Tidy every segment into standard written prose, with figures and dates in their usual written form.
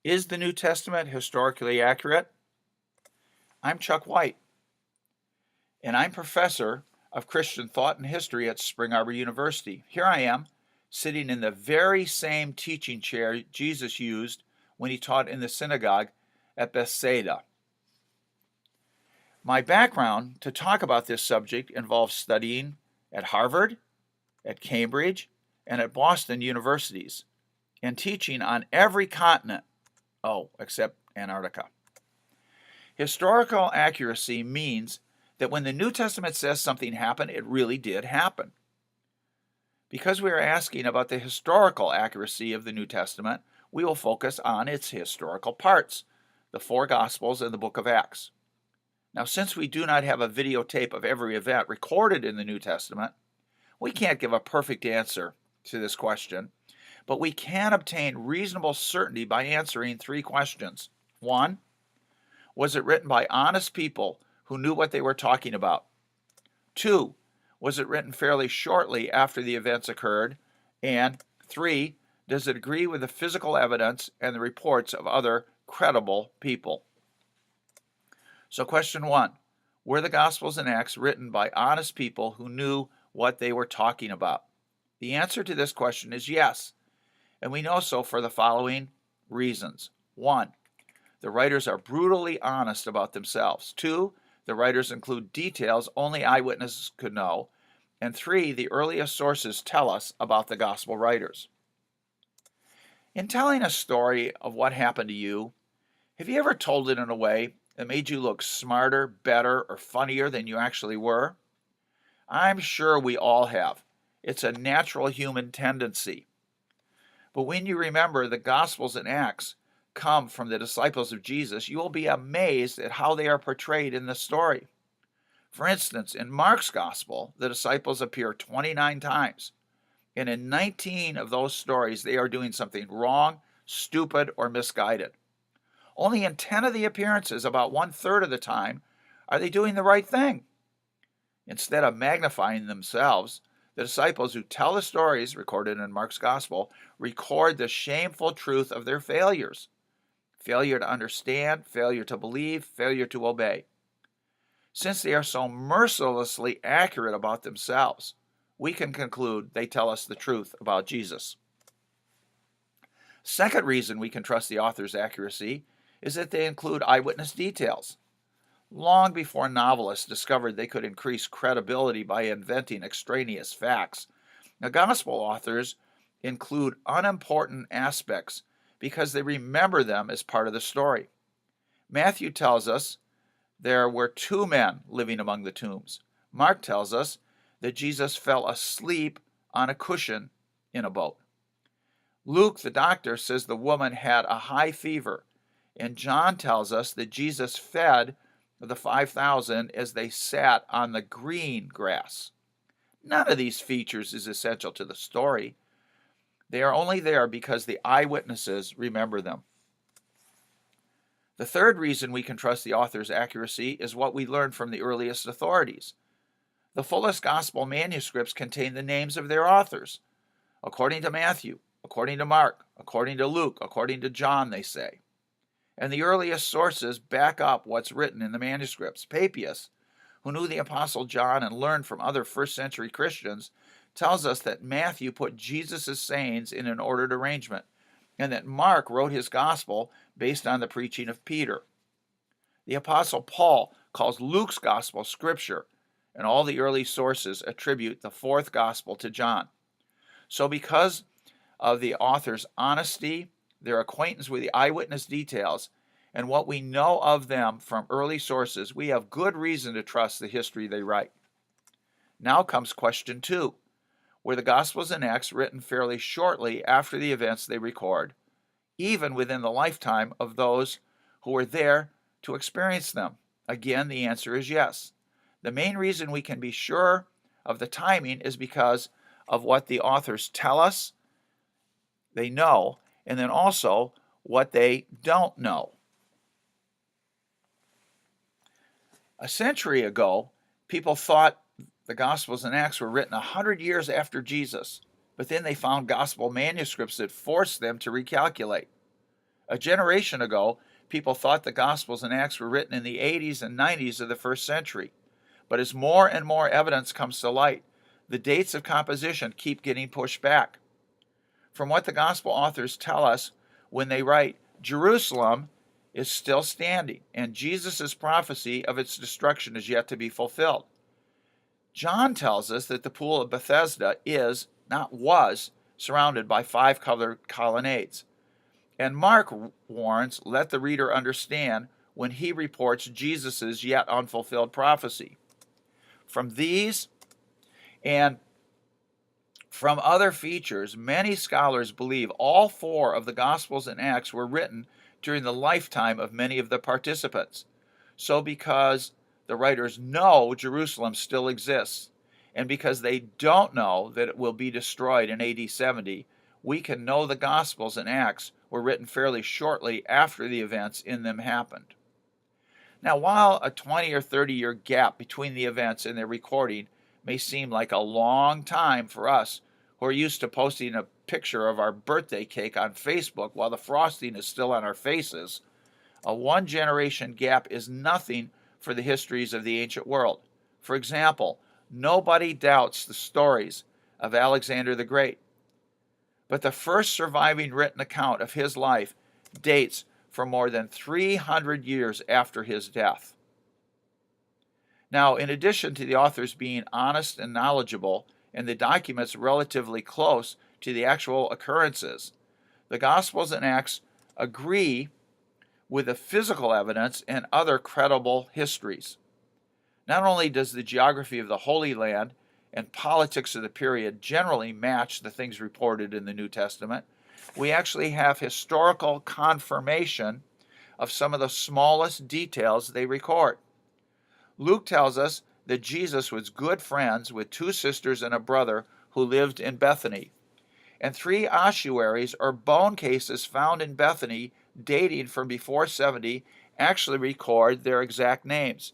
Is the New Testament historically accurate? I'm Chuck White, and I'm professor of Christian thought and history at Spring Arbor University. Here I am, sitting in the very same teaching chair Jesus used when he taught in the synagogue at Bethsaida. My background to talk about this subject involves studying at Harvard, at Cambridge, and at Boston universities, and teaching on every continent, except Antarctica. Historical accuracy means that when the New Testament says something happened, it really did happen. Because we are asking about the historical accuracy of the New Testament, we will focus on its historical parts, the four Gospels and the book of Acts. Now, since we do not have a videotape of every event recorded in the New Testament, we can't give a perfect answer to this question, but we can obtain reasonable certainty by answering three questions. 1, was it written by honest people who knew what they were talking about? 2, was it written fairly shortly after the events occurred? And 3, does it agree with the physical evidence and the reports of other credible people? So question 1, were the Gospels and Acts written by honest people who knew what they were talking about? The answer to this question is yes, and we know so for the following reasons. 1, the writers are brutally honest about themselves. 2, the writers include details only eyewitnesses could know. And 3, the earliest sources tell us about the gospel writers. In telling a story of what happened to you, have you ever told it in a way that made you look smarter, better, or funnier than you actually were? I'm sure we all have. It's a natural human tendency. But when you remember the Gospels and Acts come from the disciples of Jesus, you will be amazed at how they are portrayed in the story. For instance, in Mark's Gospel, the disciples appear 29 times, and in 19 of those stories they are doing something wrong, stupid, or misguided. Only in 10 of the appearances, about 1/3 of the time, are they doing the right thing. Instead of magnifying themselves, the disciples who tell the stories recorded in Mark's Gospel record the shameful truth of their failures. Failure to understand, failure to believe, failure to obey. Since they are so mercilessly accurate about themselves, we can conclude they tell us the truth about Jesus. Second reason we can trust the author's accuracy is that they include eyewitness details. Long before novelists discovered they could increase credibility by inventing extraneous facts, the gospel authors include unimportant aspects because they remember them as part of the story. Matthew tells us there were 2 men living among the tombs. Mark tells us that Jesus fell asleep on a cushion in a boat. Luke, the doctor, says the woman had a high fever, and John tells us that Jesus fed the 5,000 as they sat on the green grass. None of these features is essential to the story. They are only there because the eyewitnesses remember them. The third reason we can trust the author's accuracy is what we learned from the earliest authorities. The fullest gospel manuscripts contain the names of their authors. According to Matthew, according to Mark, according to Luke, according to John, they say. And the earliest sources back up what's written in the manuscripts. Papias, who knew the Apostle John and learned from other first-century Christians, tells us that Matthew put Jesus' sayings in an ordered arrangement, and that Mark wrote his gospel based on the preaching of Peter. The Apostle Paul calls Luke's gospel scripture, and all the early sources attribute the fourth gospel to John. So because of the author's honesty, their acquaintance with the eyewitness details, and what we know of them from early sources, we have good reason to trust the history they write. Now comes question 2. Were the Gospels and Acts written fairly shortly after the events they record, even within the lifetime of those who were there to experience them? Again, the answer is yes. The main reason we can be sure of the timing is because of what the authors tell us they know, and then also what they don't know. A century ago, people thought the Gospels and Acts were written 100 years after Jesus, but then they found gospel manuscripts that forced them to recalculate. A generation ago, people thought the Gospels and Acts were written in the 80s and 90s of the first century. But as more and more evidence comes to light, the dates of composition keep getting pushed back. From what the Gospel authors tell us when they write, Jerusalem is still standing, and Jesus' prophecy of its destruction is yet to be fulfilled. John tells us that the pool of Bethesda is, not was, surrounded by 5 colored colonnades. And Mark warns, let the reader understand when he reports Jesus' yet unfulfilled prophecy. From these and from other features, many scholars believe all 4 of the Gospels and Acts were written during the lifetime of many of the participants. So because the writers know Jerusalem still exists, and because they don't know that it will be destroyed in AD 70, we can know the Gospels and Acts were written fairly shortly after the events in them happened. Now, while a 20 or 30-year gap between the events and their recording may seem like a long time for us who are used to posting a picture of our birthday cake on Facebook while the frosting is still on our faces, a one-generation gap is nothing for the histories of the ancient world. For example, nobody doubts the stories of Alexander the Great, but the first surviving written account of his life dates from more than 300 years after his death. Now, in addition to the authors being honest and knowledgeable, and the documents relatively close to the actual occurrences, the Gospels and Acts agree with the physical evidence and other credible histories. Not only does the geography of the Holy Land and politics of the period generally match the things reported in the New Testament, we actually have historical confirmation of some of the smallest details they record. Luke tells us that Jesus was good friends with 2 sisters and a brother who lived in Bethany, and 3 ossuaries or bone cases found in Bethany dating from before 70 actually record their exact names: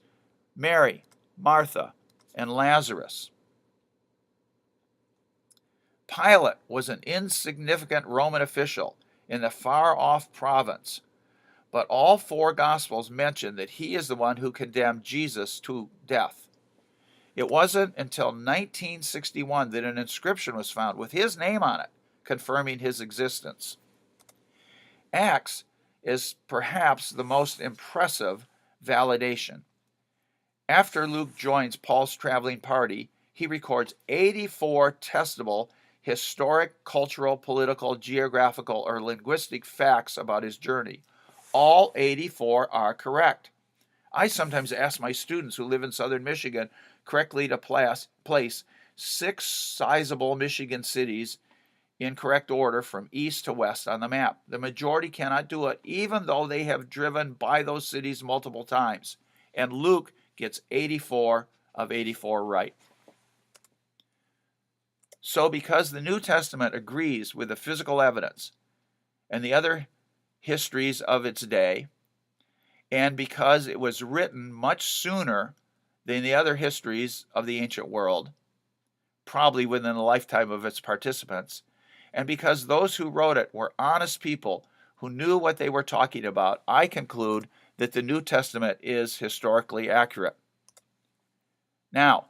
Mary, Martha, and Lazarus. Pilate was an insignificant Roman official in the far-off province, but all 4 Gospels mention that he is the one who condemned Jesus to death. It wasn't until 1961 that an inscription was found with his name on it, confirming his existence. Acts is perhaps the most impressive validation. After Luke joins Paul's traveling party, he records 84 testable historic, cultural, political, geographical, or linguistic facts about his journey. All 84 are correct. I sometimes ask my students who live in southern Michigan correctly to place 6 sizable Michigan cities in correct order from east to west on the map. The majority cannot do it, even though they have driven by those cities multiple times. And Luke gets 84 of 84 right. So because the New Testament agrees with the physical evidence and the other histories of its day, and because it was written much sooner than the other histories of the ancient world, probably within the lifetime of its participants, and because those who wrote it were honest people who knew what they were talking about, I conclude that the New Testament is historically accurate. Now,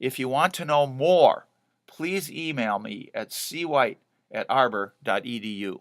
if you want to know more, please email me at cwhite@arbor.edu.